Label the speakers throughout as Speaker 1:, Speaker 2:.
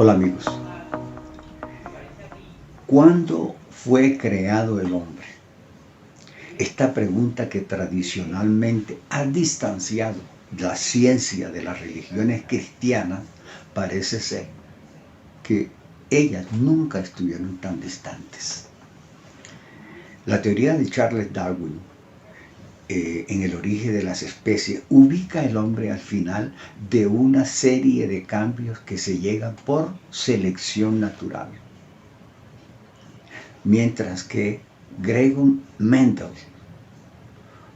Speaker 1: Hola amigos, ¿cuándo fue creado el hombre? Esta pregunta que tradicionalmente ha distanciado la ciencia de las religiones cristianas, parece ser que ellas nunca estuvieron tan distantes. La teoría de Charles Darwin en el origen de las especies ubica al hombre al final de una serie de cambios que se llegan por selección natural. Mientras que Gregor Mendel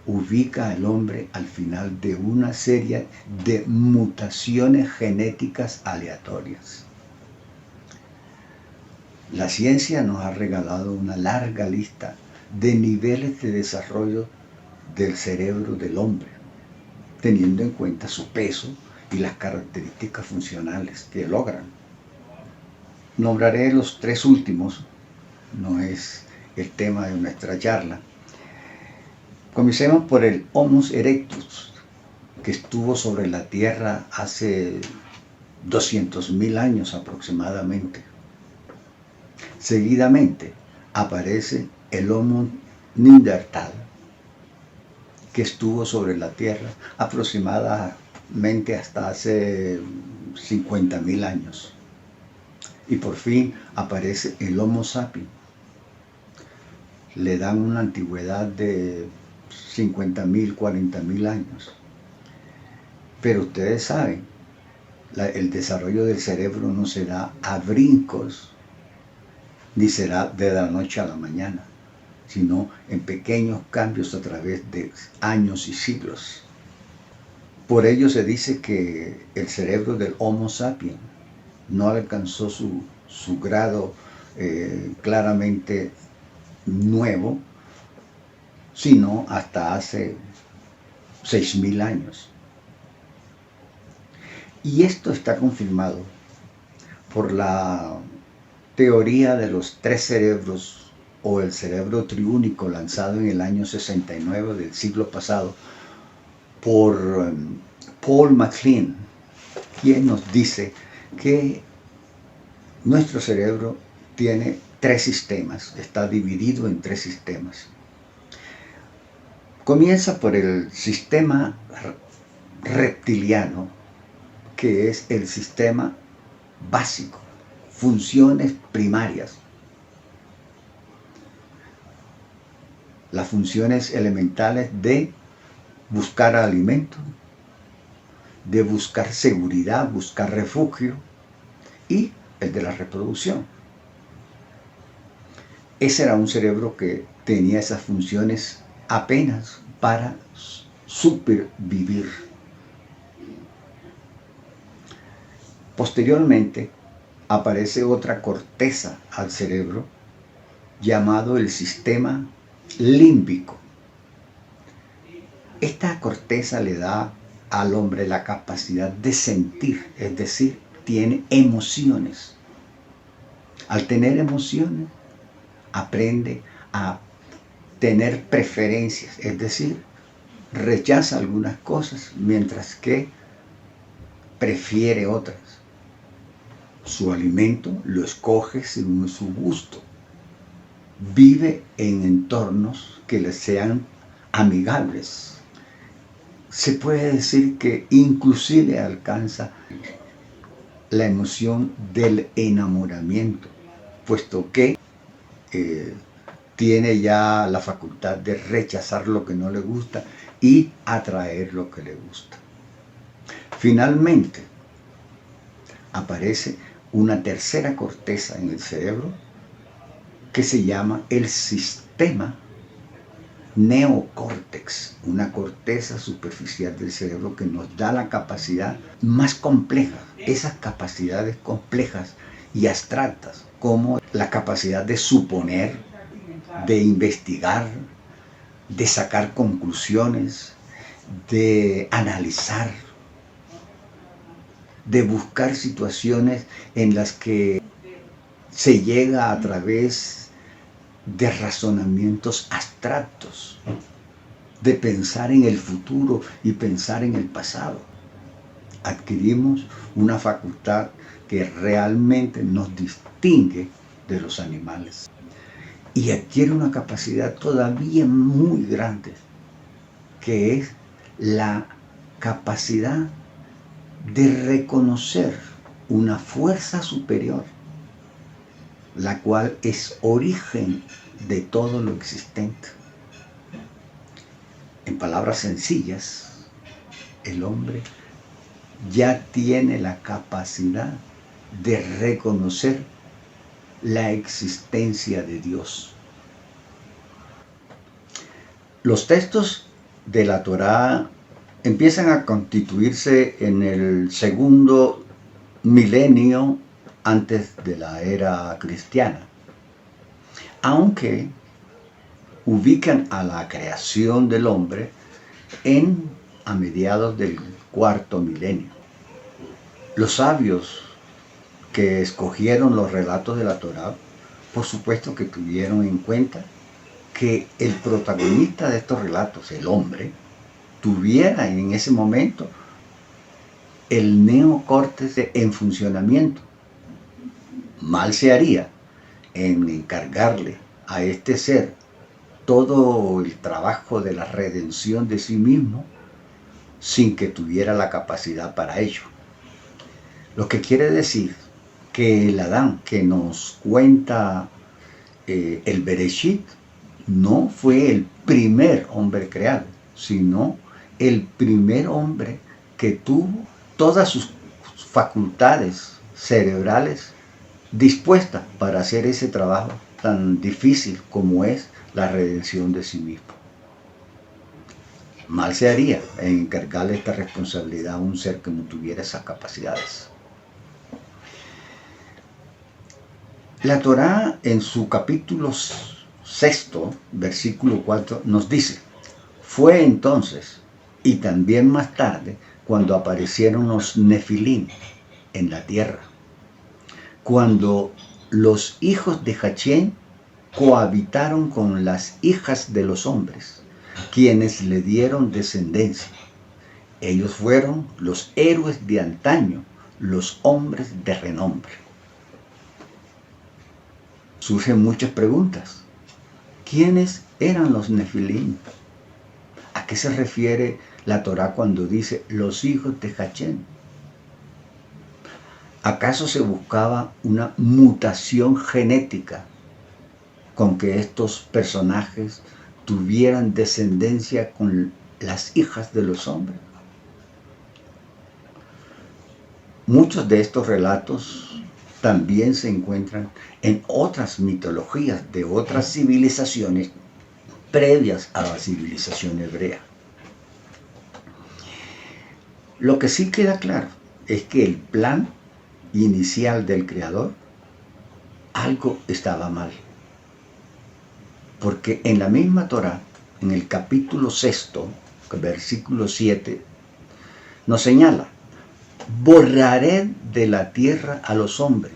Speaker 1: ubica al hombre al final de una serie de mutaciones genéticas aleatorias. La ciencia nos ha regalado una larga lista de niveles de desarrollo del cerebro del hombre, teniendo en cuenta su peso y las características funcionales que logran. Nombraré los tres últimos, no es el tema de nuestra charla. Comencemos por el Homo erectus, que estuvo sobre la Tierra hace 200.000 años aproximadamente. Seguidamente aparece el Homo neandertal, que estuvo sobre la Tierra aproximadamente hasta hace 50.000 años. Y por fin aparece el Homo sapiens. Le dan una antigüedad de 50.000, 40.000 años. Pero ustedes saben, el desarrollo del cerebro no se da a brincos, ni será de la noche a la mañana, sino en pequeños cambios a través de años y siglos. Por ello se dice que el cerebro del Homo sapiens no alcanzó su grado claramente nuevo, sino hasta hace 6.000 años. Y esto está confirmado por la teoría de los tres cerebros o el cerebro triúnico lanzado en el año 69 del siglo pasado por Paul MacLean, quien nos dice que nuestro cerebro tiene tres sistemas, está dividido en tres sistemas. Comienza por el sistema reptiliano, que es el sistema básico, funciones primarias. Las funciones elementales de buscar alimento, de buscar seguridad, buscar refugio, y el de la reproducción. Ese era un cerebro que tenía esas funciones apenas para supervivir. Posteriormente aparece otra corteza al cerebro llamado el sistema límbico. Esta corteza le da al hombre la capacidad de sentir, es decir, tiene emociones. Al tener emociones, aprende a tener preferencias, es decir, rechaza algunas cosas mientras que prefiere otras. Su alimento lo escoge según su gusto. Vive en entornos que le sean amigables. Se puede decir que inclusive alcanza la emoción del enamoramiento, puesto que tiene ya la facultad de rechazar lo que no le gusta y atraer lo que le gusta. Finalmente, aparece una tercera corteza en el cerebro que se llama el sistema neocórtex, una corteza superficial del cerebro que nos da la capacidad más compleja, esas capacidades complejas y abstractas, como la capacidad de suponer, de investigar, de sacar conclusiones, de analizar, de buscar situaciones en las que se llega a través de razonamientos abstractos, de pensar en el futuro y pensar en el pasado. Adquirimos una facultad que realmente nos distingue de los animales. Y adquiere una capacidad todavía muy grande, que es la capacidad de reconocer una fuerza superior, la cual es origen de todo lo existente. En palabras sencillas, el hombre ya tiene la capacidad de reconocer la existencia de Dios. Los textos de la Torá empiezan a constituirse en el segundo milenio antes de la era cristiana, aunque ubican a la creación del hombre a mediados del cuarto milenio. Los sabios que escogieron los relatos de la Torá, por supuesto que tuvieron en cuenta que el protagonista de estos relatos, el hombre, tuviera en ese momento el neocórtex en funcionamiento. Mal se haría en encargarle a este ser todo el trabajo de la redención de sí mismo sin que tuviera la capacidad para ello. Lo que quiere decir que el Adán que nos cuenta el Bereshit no fue el primer hombre creado, sino el primer hombre que tuvo todas sus facultades cerebrales dispuestas para hacer ese trabajo tan difícil como es la redención de sí mismo. Mal se haría en encargarle esta responsabilidad a un ser que no tuviera esas capacidades. La Torá en su capítulo 6, versículo 4, nos dice: fue entonces y también más tarde cuando aparecieron los Nefilim en la tierra, cuando los hijos de Jachén cohabitaron con las hijas de los hombres, quienes le dieron descendencia. Ellos fueron los héroes de antaño, los hombres de renombre. Surgen muchas preguntas. ¿Quiénes eran los Nefilim? ¿A qué se refiere la Torá cuando dice los hijos de Jachén? ¿Acaso se buscaba una mutación genética con que estos personajes tuvieran descendencia con las hijas de los hombres? Muchos de estos relatos también se encuentran en otras mitologías de otras civilizaciones previas a la civilización hebrea. Lo que sí queda claro es que el plan inicial del Creador, algo estaba mal. Porque en la misma Torá, en el capítulo 6, versículo 7, nos señala: borraré de la tierra a los hombres,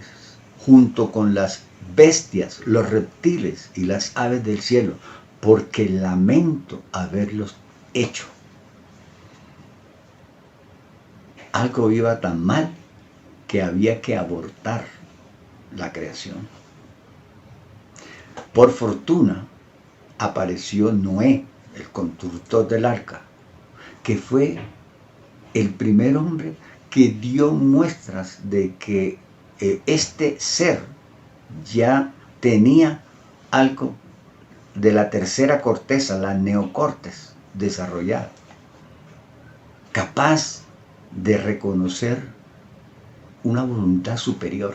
Speaker 1: junto con las bestias, los reptiles y las aves del cielo, porque lamento haberlos hecho. Algo iba tan mal que había que abortar la creación. Por fortuna apareció Noé, el constructor del arca, que fue el primer hombre que dio muestras de que este ser ya tenía algo de la tercera corteza, la neocórtex, desarrollada, capaz de reconocer una voluntad superior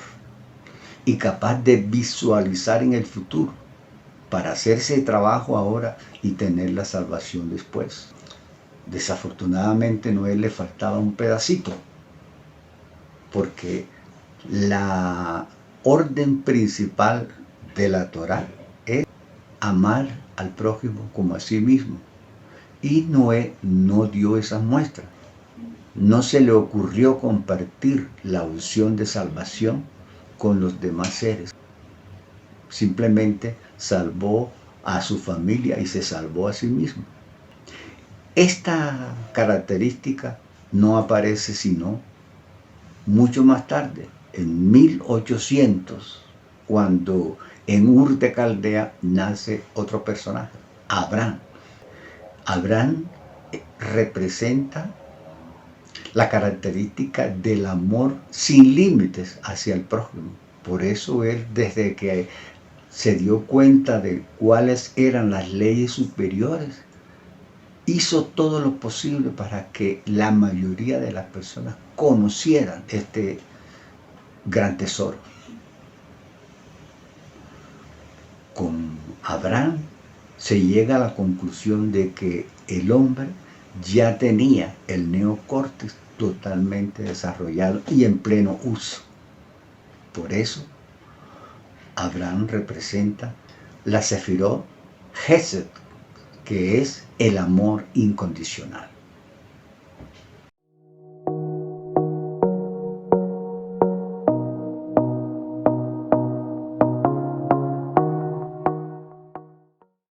Speaker 1: y capaz de visualizar en el futuro para hacerse trabajo ahora y tener la salvación después. Desafortunadamente a Noé le faltaba un pedacito, porque la orden principal de la Torá es amar al prójimo como a sí mismo. Y Noé no dio esas muestras. No se le ocurrió compartir la unción de salvación con los demás seres. Simplemente salvó a su familia y se salvó a sí mismo. Esta característica no aparece sino mucho más tarde, en 1800, cuando en Ur de Caldea nace otro personaje, Abraham. Abraham representa la característica del amor sin límites hacia el prójimo. Por eso él, desde que se dio cuenta de cuáles eran las leyes superiores, hizo todo lo posible para que la mayoría de las personas conocieran este gran tesoro. Con Abraham se llega a la conclusión de que el hombre ya tenía el neocórtex totalmente desarrollado y en pleno uso. Por eso, Abraham representa la Sefirot Hesed, que es el amor incondicional.